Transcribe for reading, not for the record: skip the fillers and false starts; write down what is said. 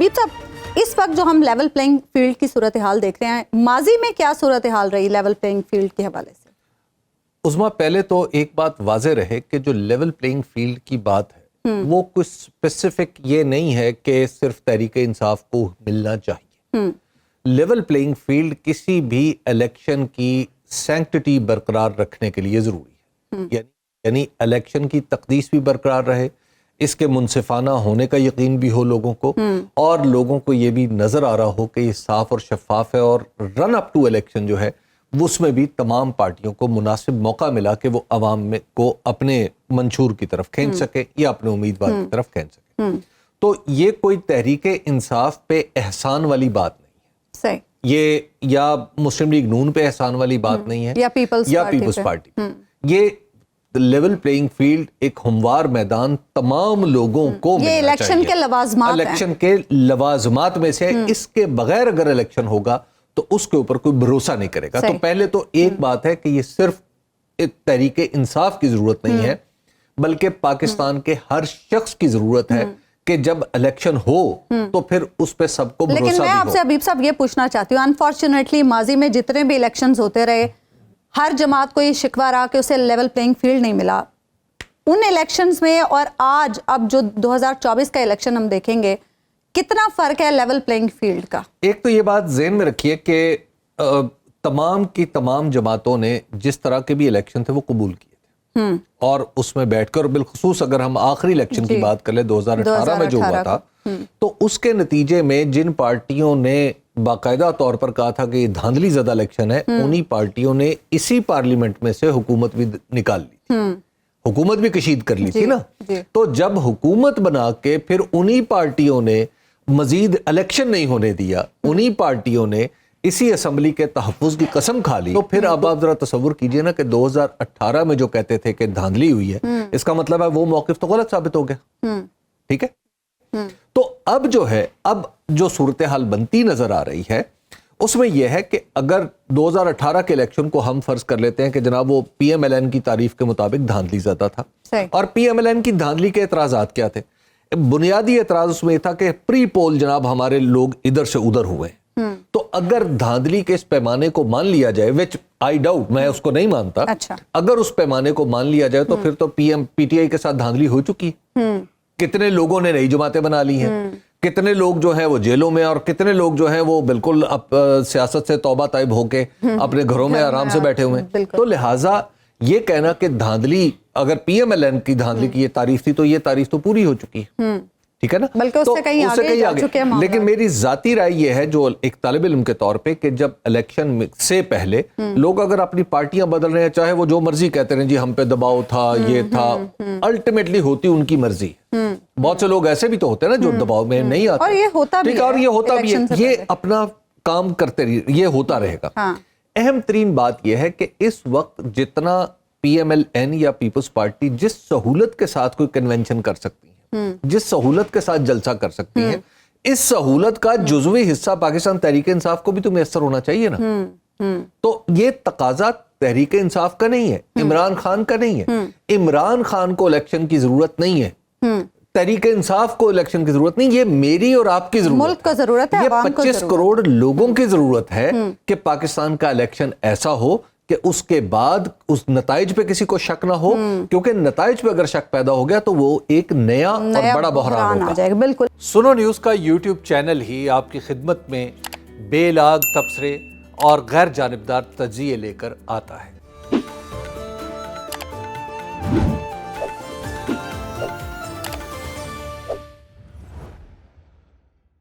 حبیب صاحب، اس وقت جو ہم لیول پلینگ فیلڈ کی صورتحال دیکھ رہے ہیں، ماضی میں کیا صورتحال رہی لیول پلینگ فیلڈ کے حوالے سے؟ عظمیٰ، پہلے تو ایک بات واضح رہے کہ جو لیول پلینگ فیلڈ کی بات ہے وہ کچھ اسپیسیفک یہ نہیں ہے کہ صرف تحریک انصاف کو ملنا چاہیے. لیول پلینگ فیلڈ کسی بھی الیکشن کی سینکٹٹی برقرار رکھنے کے لیے ضروری ہے. یعنی الیکشن کی تقدیس بھی برقرار رہے، اس کے منصفانہ ہونے کا یقین بھی ہو لوگوں کو، اور لوگوں کو یہ بھی نظر آ رہا ہو کہ یہ صاف اور شفاف ہے، اور رن اپ ٹو الیکشن جو ہے اس میں بھی تمام پارٹیوں کو مناسب موقع ملا کہ وہ عوام میں کو اپنے منشور کی طرف کھینچ سکے یا اپنے امیدوار کی طرف کھینچ سکے. تو یہ کوئی تحریک انصاف پہ احسان والی بات نہیں ہے. صحیح. یہ یا مسلم لیگ نون پہ احسان والی بات نہیں ہے، یا پیپلز پارٹی. یہ لیول پلینگ فیلڈ ایک ہموار میدان تمام لوگوں کو یہ الیکشن کے لوازمات ہیں. الیکشن کے لوازمات میں سے اس کے بغیر اگر الیکشن ہوگا تو اس کے اوپر کوئی بھروسہ نہیں کرے گا. تو پہلے تو ایک بات ہے کہ یہ صرف تحریک انصاف کی ضرورت نہیں ہے، بلکہ پاکستان کے ہر شخص کی ضرورت ہے کہ جب الیکشن ہو تو پھر اس پہ سب کو بھروسہ بھی ہو. لیکن میں آپ سے حبیب صاحب یہ پوچھنا چاہتی ہوں، انفارچونیٹلی ماضی میں جتنے بھی الیکشنز ہوتے رہے، ہر جماعت کو یہ شکوہ رہا کہ اسے لیول پلینگ فیلڈ نہیں ملا. ان الیکشنز میں اور آج اب جو 2024 کا الیکشن ہم دیکھیں گے، کتنا فرق ہے لیول پلینگ فیلڈ کا؟ ایک تو یہ بات ذہن میں رکھیے کہ تمام کی تمام جماعتوں نے جس طرح کے بھی الیکشن تھے وہ قبول کیے تھے، اور اس میں بیٹھ کر، بالخصوص اگر ہم آخری الیکشن کی بات کر لیں 2018 میں جو ہوا تھا، تو اس کے نتیجے میں جن پارٹیوں نے باقاعدہ طور پر کہا تھا کہ یہ دھاندلی زدہ الیکشن ہے، انہی پارٹیوں نے اسی پارلیمنٹ میں سے حکومت بھی نکال لی تھی، حکومت بھی کشید کر لی تھی نا. تو جب حکومت بنا کے پھر انہی پارٹیوں نے مزید الیکشن نہیں ہونے دیا، انہی پارٹیوں نے اسی اسمبلی کے تحفظ کی قسم کھا لی، تو پھر اب آپ ذرا تصور کیجئے نا کہ 2018 میں جو کہتے تھے کہ دھاندلی ہوئی ہے، اس کا مطلب ہے وہ موقف تو غلط ثابت ہو گیا. ٹھیک ہے. تو اب جو ہے، اب جو صورتحال بنتی نظر آ رہی ہے اس میں یہ ہے کہ اگر 2018 کے الیکشن کو ہم فرض کر لیتے ہیں کہ جناب وہ پی ایم ایل این کی تعریف کے مطابق دھاندلی زدہ تھا، اور پی ایم ایل این کی دھاندلی کے اعتراضات کیا تھے؟ بنیادی اعتراض اس میں یہ تھا کہ پری پول جناب ہمارے لوگ ادھر سے ادھر ہوئے. تو اگر دھاندلی کے اس پیمانے کو مان لیا جائے، وچ آئی ڈاؤٹ، میں اس کو نہیں مانتا، اگر اس پیمانے کو مان لیا جائے تو پھر تو پی ٹی آئی کے ساتھ دھاندلی ہو چکی. کتنے لوگوں نے نئی جماعتیں بنا لی ہیں، کتنے لوگ جو ہیں وہ جیلوں میں، اور کتنے لوگ جو ہیں وہ بالکل سیاست سے توبہ طائب ہو کے اپنے گھروں میں آرام سے بیٹھے ہوئے ہیں. تو لہٰذا یہ کہنا کہ دھاندلی، اگر پی ایم ایل این کی دھاندلی کی یہ تعریف تھی تو یہ تعریف تو پوری ہو چکی ہے. ٹھیک ہے نا، بلکہ اس سے کہیں آگے. لیکن میری ذاتی رائے یہ ہے جو ایک طالب علم کے طور پہ کہ جب الیکشن سے پہلے لوگ اگر اپنی پارٹیاں بدل رہے ہیں، چاہے وہ جو مرضی کہتے رہے جی ہم پہ دباؤ تھا، یہ تھا، الٹیمیٹلی ہوتی ان کی مرضی. بہت سے لوگ ایسے بھی تو ہوتے ہیں نا جو دباؤ میں نہیں آتے، اور یہ ہوتا بھی ہے، یہ اپنا کام کرتے رہے، یہ ہوتا رہے گا. اہم ترین بات یہ ہے کہ اس وقت جتنا پی ایم ایل این یا پیپلز پارٹی جس سہولت کے ساتھ کوئی کنونشن کر سکتی ہیں، جس سہولت کے ساتھ جلسہ کر سکتی ہیں، اس سہولت کا جزوی حصہ پاکستان تحریک انصاف کو بھی تو میسر ہونا چاہیے نا. تو یہ تقاضا تحریک انصاف کا نہیں ہے، عمران خان کا نہیں ہے. عمران خان کو الیکشن کی ضرورت نہیں ہے، تحریک انصاف کو الیکشن کی ضرورت نہیں، یہ میری اور آپ کی ضرورت، ملک کو ضرورت ہے، یہ 25 کروڑ لوگوں کی ضرورت ہے کہ پاکستان کا الیکشن ایسا ہو کہ اس کے بعد اس نتائج پہ کسی کو شک نہ ہو، کیونکہ نتائج پہ اگر شک پیدا ہو گیا تو وہ ایک نیا اور بڑا بحران ہوگا. بالکل. سنو نیوز کا یوٹیوب چینل ہی آپ کی خدمت میں بے لاگ تبصرے اور غیر جانبدار تجزیے لے کر آتا ہے.